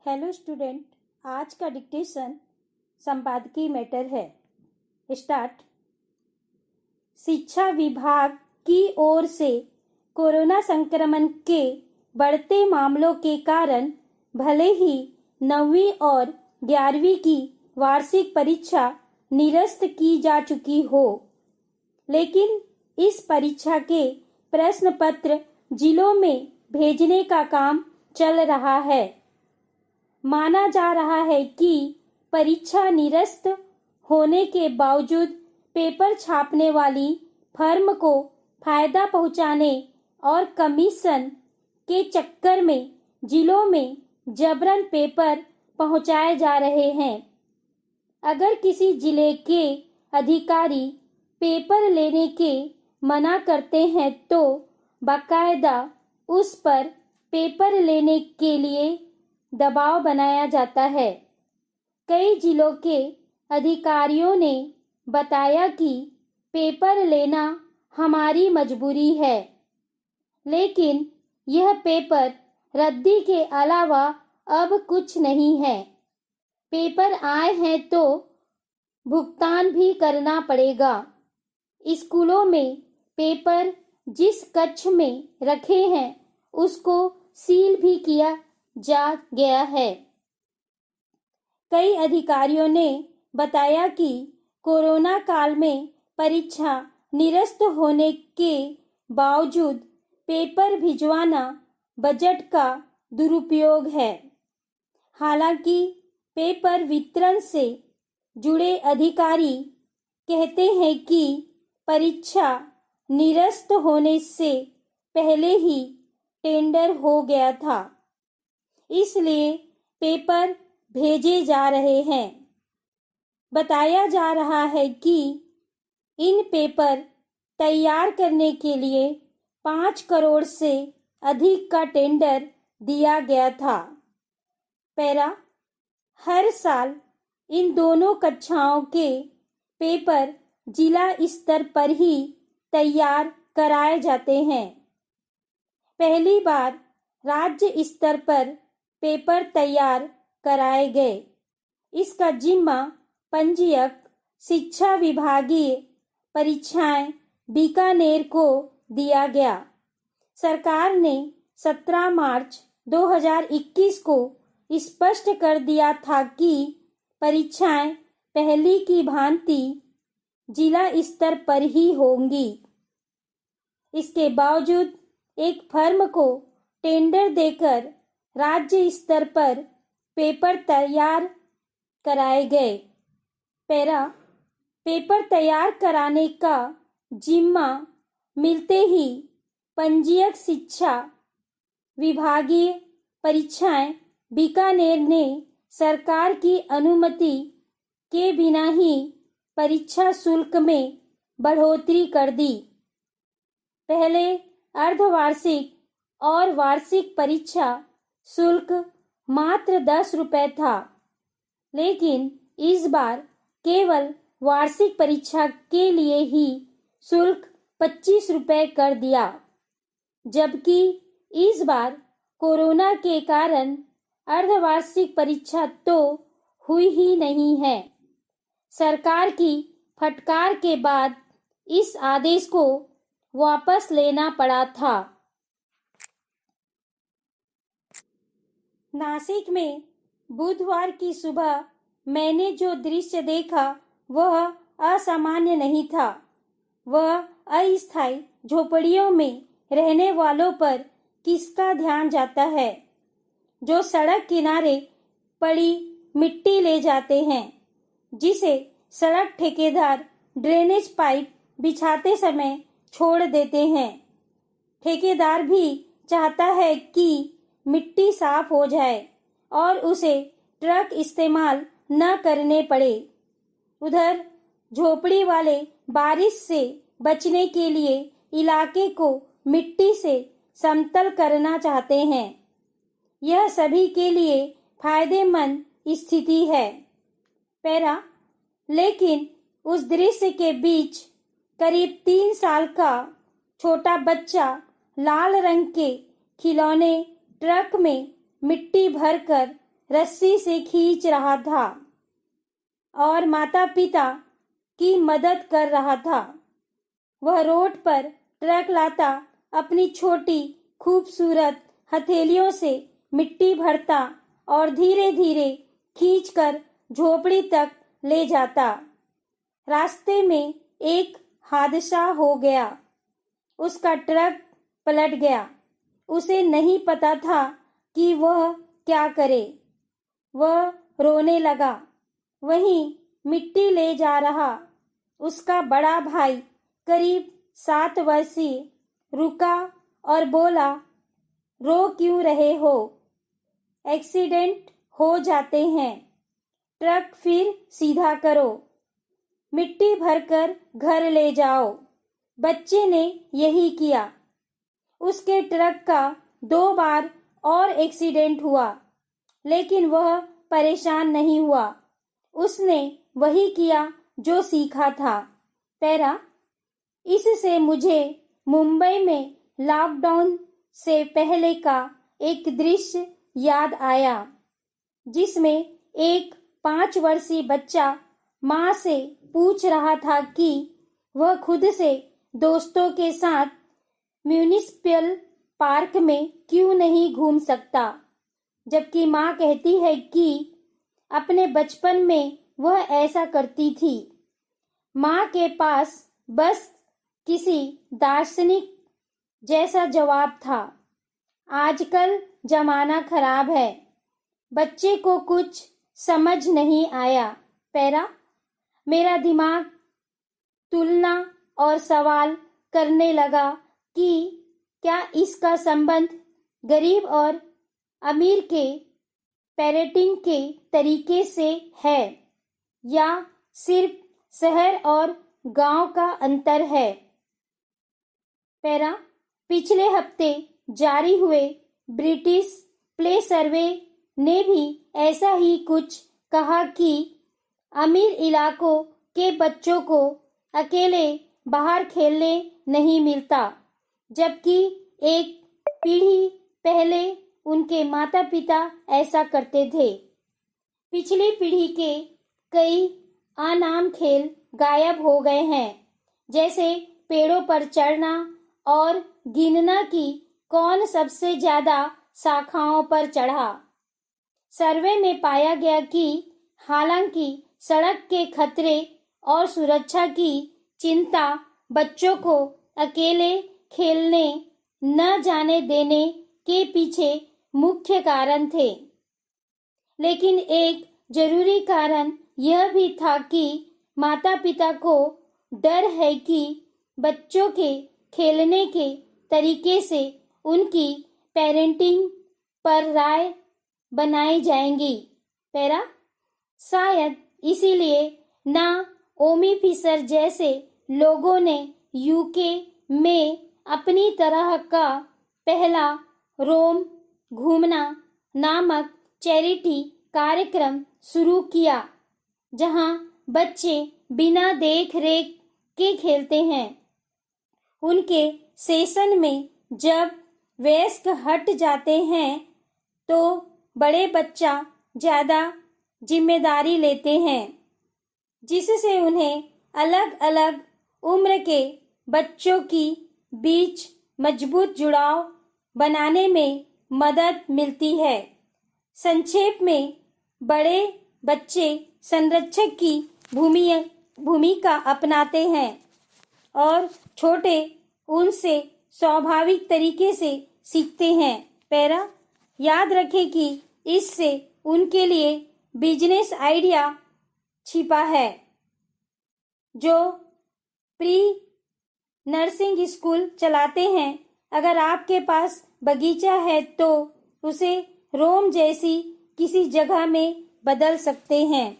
Hello student, आज का dictation संपादकीय मैटर है। स्टार्ट। शिक्षा विभाग की ओर से कोरोना संक्रमण के बढ़ते मामलों के कारण भले ही 9वीं और 11वीं की वार्षिक परीक्षा निरस्त की जा चुकी हो, लेकिन इस परीक्षा के प्रश्न पत्र जिलों में भेजने का काम चल रहा है। माना जा रहा है कि परीक्षा निरस्त होने के बावजूद पेपर छापने वाली फर्म को फायदा पहुंचाने और कमीशन के चक्कर में जिलों में जबरन पेपर पहुंचाए जा रहे हैं। अगर किसी जिले के अधिकारी पेपर लेने के मना करते हैं तो बाकायदा उस पर पेपर लेने के लिए दबाव बनाया जाता है। कई जिलों के अधिकारियों ने बताया कि पेपर लेना हमारी मजबूरी है, लेकिन यह पेपर रद्दी के अलावा अब कुछ नहीं है। पेपर आए हैं तो भुगतान भी करना पड़ेगा। स्कूलों में पेपर जिस कक्ष में रखे हैं उसको सील भी किया जा गया है। कई अधिकारियों ने बताया कि कोरोना काल में परीक्षा निरस्त होने के बावजूद पेपर भिजवाना बजट का दुरुपयोग है। हालांकि पेपर वितरण से जुड़े अधिकारी कहते हैं कि परीक्षा निरस्त होने से पहले ही टेंडर हो गया था, इसलिए पेपर भेजे जा रहे हैं। बताया जा रहा है कि इन पेपर तैयार करने के लिए 5 करोड़ से अधिक का टेंडर दिया गया था। पैरा, हर साल इन दोनों कक्षाओं के पेपर जिला स्तर पर ही तैयार कराए जाते हैं। पहली बार राज्य स्तर पर पेपर तैयार कराए गए। इसका जिम्मा पंजीयक शिक्षा विभागीय परीक्षाएं बीकानेर को दिया गया। सरकार ने 17 मार्च 2021 को स्पष्ट कर दिया था कि परीक्षाएं पहली की भांति जिला स्तर पर ही होंगी। इसके बावजूद एक फर्म को टेंडर देकर राज्य स्तर पर पेपर तैयार कराए गए। पैरा, पेपर तैयार कराने का जिम्मा मिलते ही पंजीयक शिक्षा विभागीय परीक्षाएं बीकानेर ने सरकार की अनुमति के बिना ही परीक्षा शुल्क में बढ़ोतरी कर दी। पहले अर्धवार्षिक और वार्षिक परीक्षा शुल्क मात्र 10 रुपए था, लेकिन इस बार केवल वार्षिक परीक्षा के लिए ही शुल्क 25 रुपए कर दिया। जबकि इस बार कोरोना के कारण अर्धवार्षिक परीक्षा तो हुई ही नहीं है। सरकार की फटकार के बाद इस आदेश को वापस लेना पड़ा था। नासिक में बुधवार की सुबह मैंने जो दृश्य देखा वह असामान्य नहीं था। वह अस्थायी झोपड़ियों में रहने वालों पर किसका ध्यान जाता है, जो सड़क किनारे पड़ी मिट्टी ले जाते हैं, जिसे सड़क ठेकेदार ड्रेनेज पाइप बिछाते समय छोड़ देते हैं। ठेकेदार भी चाहता है कि मिट्टी साफ हो जाए और उसे ट्रक इस्तेमाल न करने पड़े। उधर झोपड़ी वाले बारिश से बचने के लिए इलाके को मिट्टी से समतल करना चाहते हैं। यह सभी के लिए फायदेमंद स्थिति है। पैरा, लेकिन उस दृश्य के बीच करीब 3 साल का छोटा बच्चा लाल रंग के खिलौने ट्रक में मिट्टी भरकर रस्सी से खींच रहा था और माता पिता की मदद कर रहा था। वह रोड पर ट्रक लाता, अपनी छोटी खूबसूरत हथेलियों से मिट्टी भरता और धीरे धीरे खींचकर झोपड़ी तक ले जाता। रास्ते में एक हादसा हो गया। उसका ट्रक पलट गया। उसे नहीं पता था कि वह क्या करे। वह रोने लगा। वहीं मिट्टी ले जा रहा उसका बड़ा भाई, करीब 7 वर्षीय, रुका और बोला, रो क्यों रहे हो? एक्सीडेंट हो जाते हैं। ट्रक फिर सीधा करो, मिट्टी भरकर घर ले जाओ। बच्चे ने यही किया। उसके ट्रक का 2 बार और एक्सीडेंट हुआ, लेकिन वह परेशान नहीं हुआ। उसने वही किया जो सीखा था। पैरा, इससे मुझे मुंबई में लॉकडाउन से पहले का एक दृश्य याद आया, जिसमें एक 5 वर्षीय बच्चा माँ से पूछ रहा था कि वह खुद से दोस्तों के साथ म्यूनिसिपल पार्क में क्यों नहीं घूम सकता, जबकि माँ कहती है कि अपने बचपन में वह ऐसा करती थी। माँ के पास बस किसी दार्शनिक जैसा जवाब था, आजकल जमाना खराब है। बच्चे को कुछ समझ नहीं आया। पैरा, मेरा दिमाग तुलना और सवाल करने लगा कि क्या इसका संबंध गरीब और अमीर के पेरेंटिंग के तरीके से है, या सिर्फ शहर और गांव का अंतर है। पैरा, पिछले हफ्ते जारी हुए ब्रिटिश प्ले सर्वे ने भी ऐसा ही कुछ कहा कि अमीर इलाकों के बच्चों को अकेले बाहर खेलने नहीं मिलता, जबकि एक पीढ़ी पहले उनके माता पिता ऐसा करते थे। पिछली पीढ़ी के कई अनाम खेल गायब हो गए हैं, जैसे पेड़ों पर चढ़ना और गिनना कि कौन सबसे ज्यादा शाखाओं पर चढ़ा। सर्वे में पाया गया कि हालांकि सड़क के खतरे और सुरक्षा की चिंता बच्चों को अकेले खेलने न जाने देने के पीछे मुख्य कारण थे, लेकिन एक जरूरी कारण यह भी था कि माता पिता को डर है कि बच्चों के खेलने के तरीके से उनकी पेरेंटिंग पर राय बनाई जाएंगी। पैरा, शायद इसीलिए ना ओमी फिशर जैसे लोगों ने यूके में अपनी तरह का पहला रोम घूमना नामक चैरिटी कार्यक्रम शुरू किया, जहां बच्चे बिना देख रेख के खेलते हैं। उनके सेशन में जब वयस्क हट जाते हैं तो बड़े बच्चा ज्यादा जिम्मेदारी लेते हैं, जिससे उन्हें अलग अलग उम्र के बच्चों की बीच मजबूत जुड़ाव बनाने में मदद मिलती है। संक्षेप में, बड़े बच्चे संरक्षक की भूमिका अपनाते हैं और छोटे उनसे स्वाभाविक तरीके से सीखते हैं। पैरा, याद रखें कि इससे उनके लिए बिजनेस आइडिया छिपा है। जो प्री नर्सिंग स्कूल चलाते हैं, अगर आपके पास बगीचा है तो उसे रोम जैसी किसी जगह में बदल सकते हैं।